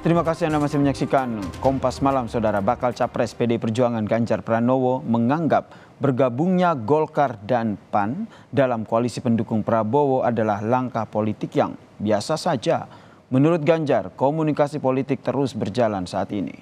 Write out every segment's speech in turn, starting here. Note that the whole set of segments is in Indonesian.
Terima kasih Anda masih menyaksikan Kompas Malam, Saudara. Bakal Capres PDI Perjuangan Ganjar Pranowo menganggap bergabungnya Golkar dan PAN dalam koalisi pendukung Prabowo adalah langkah politik yang biasa saja. Menurut Ganjar, komunikasi politik terus berjalan saat ini.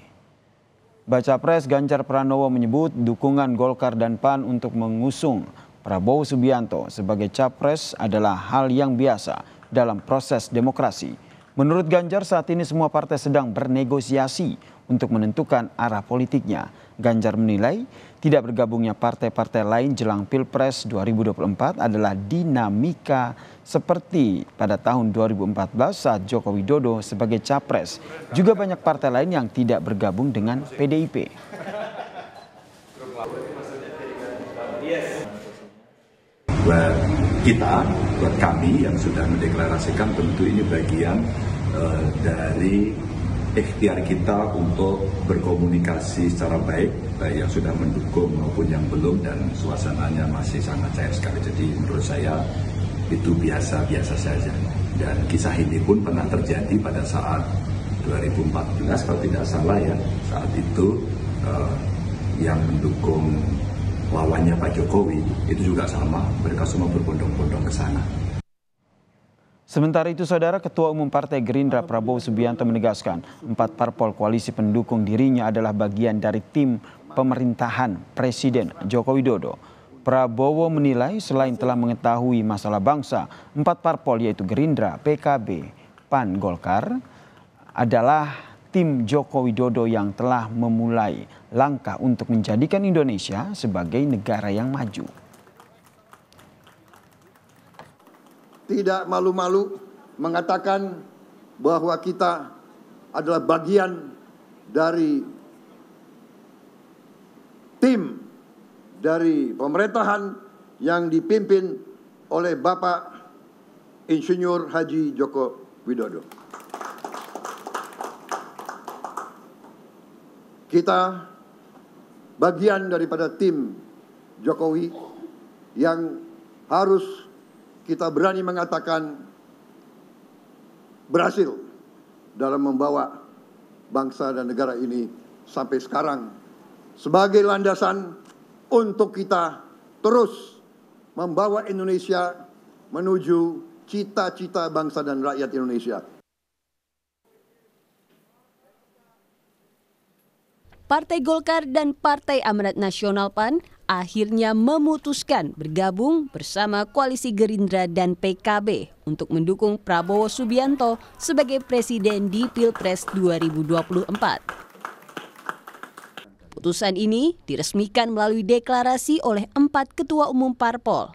Baca Pres Ganjar Pranowo menyebut dukungan Golkar dan PAN untuk mengusung Prabowo Subianto sebagai Capres adalah hal yang biasa dalam proses demokrasi. Menurut Ganjar, saat ini semua partai sedang bernegosiasi untuk menentukan arah politiknya. Ganjar menilai tidak bergabungnya partai-partai lain jelang Pilpres 2024 adalah dinamika seperti pada tahun 2014 saat Joko Widodo sebagai Capres. Juga banyak partai lain yang tidak bergabung dengan PDIP. Buat kami yang sudah mendeklarasikan, tentu ini bagian dari ikhtiar kita untuk berkomunikasi secara baik yang sudah mendukung maupun yang belum, dan suasananya masih sangat cair sekali. Jadi menurut saya itu biasa-biasa saja. Dan kisah ini pun pernah terjadi pada saat 2014 kalau tidak salah ya. Saat itu yang mendukung lawannya Pak Jokowi itu juga sama, mereka semua berbondong-bondong ke sana. Sementara itu, Saudara, Ketua Umum Partai Gerindra Prabowo Subianto menegaskan 4 parpol koalisi pendukung dirinya adalah bagian dari tim pemerintahan Presiden Joko Widodo. Prabowo menilai selain telah mengetahui masalah bangsa, 4 parpol yaitu Gerindra, PKB, PAN, Golkar adalah tim Joko Widodo yang telah memulai langkah untuk menjadikan Indonesia sebagai negara yang maju. Tidak malu-malu mengatakan bahwa kita adalah bagian dari tim dari pemerintahan yang dipimpin oleh Bapak Insinyur Haji Joko Widodo. Kita bagian daripada tim Jokowi yang harus kita berani mengatakan berhasil dalam membawa bangsa dan negara ini sampai sekarang sebagai landasan untuk kita terus membawa Indonesia menuju cita-cita bangsa dan rakyat Indonesia. Partai Golkar dan Partai Amanat Nasional PAN akhirnya memutuskan bergabung bersama koalisi Gerindra dan PKB untuk mendukung Prabowo Subianto sebagai presiden di Pilpres 2024. Putusan ini diresmikan melalui deklarasi oleh 4 ketua umum parpol.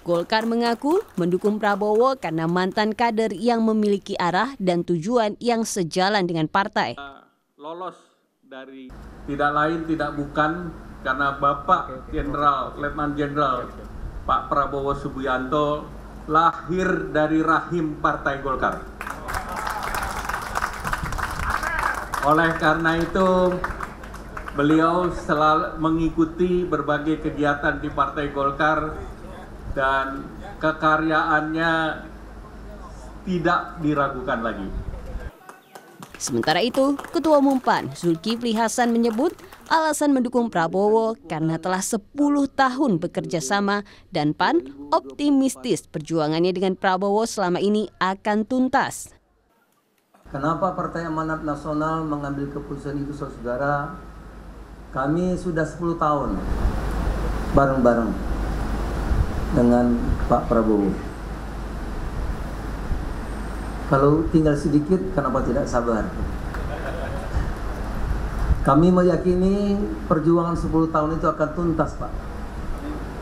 Golkar mengaku mendukung Prabowo karena mantan kader yang memiliki arah dan tujuan yang sejalan dengan partai. Lolos dari tidak lain tidak bukan karena Bapak Jenderal, Letnan Jenderal Pak Prabowo Subianto lahir dari rahim Partai Golkar. Oleh karena itu, beliau selalu mengikuti berbagai kegiatan di Partai Golkar dan kekaryaannya tidak diragukan lagi. Sementara itu, Ketua Umum PAN Zulkifli Hasan menyebut alasan mendukung Prabowo karena telah 10 tahun bekerja sama dan PAN optimistis perjuangannya dengan Prabowo selama ini akan tuntas. Kenapa Partai Amanat Nasional mengambil keputusan itu, saudara? Kami sudah 10 tahun bareng-bareng dengan Pak Prabowo. Kalau tinggal sedikit, kenapa tidak sabar? Kami meyakini perjuangan 10 tahun itu akan tuntas, Pak.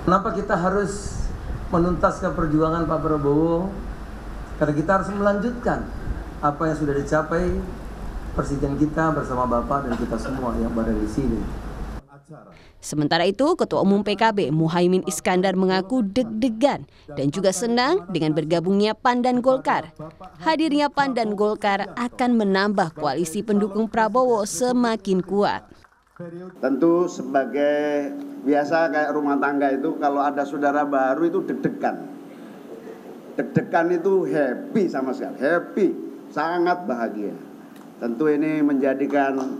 Kenapa kita harus menuntaskan perjuangan Pak Prabowo? Karena kita harus melanjutkan apa yang sudah dicapai Presiden kita bersama Bapak dan kita semua yang berada di sini. Sementara itu, Ketua Umum PKB Muhaimin Iskandar mengaku deg-degan dan juga senang dengan bergabungnya PAN dan Golkar. Hadirnya PAN dan Golkar akan menambah koalisi pendukung Prabowo semakin kuat. Tentu sebagai biasa kayak rumah tangga itu kalau ada saudara baru itu deg-degan. Deg-degan itu happy sama sekali, happy, sangat bahagia. Tentu ini menjadikan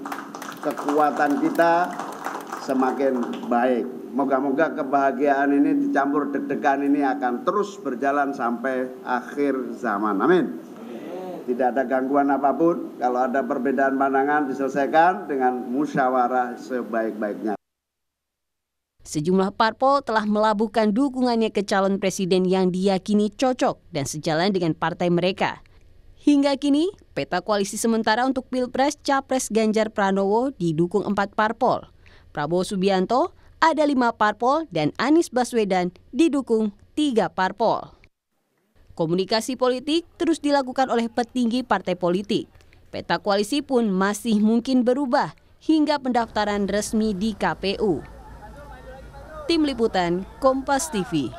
kekuatan kita semakin baik. Moga-moga kebahagiaan ini dicampur deg-degan ini akan terus berjalan sampai akhir zaman. Amin. Tidak ada gangguan apapun. Kalau ada perbedaan pandangan diselesaikan dengan musyawarah sebaik-baiknya. Sejumlah parpol telah melabuhkan dukungannya ke calon presiden yang diyakini cocok dan sejalan dengan partai mereka. Hingga kini, peta koalisi sementara untuk Pilpres Capres Ganjar Pranowo didukung 4 parpol. Prabowo Subianto ada 5 parpol dan Anies Baswedan didukung 3 parpol. Komunikasi politik terus dilakukan oleh petinggi partai politik. Peta koalisi pun masih mungkin berubah hingga pendaftaran resmi di KPU. Tim Liputan Kompas TV.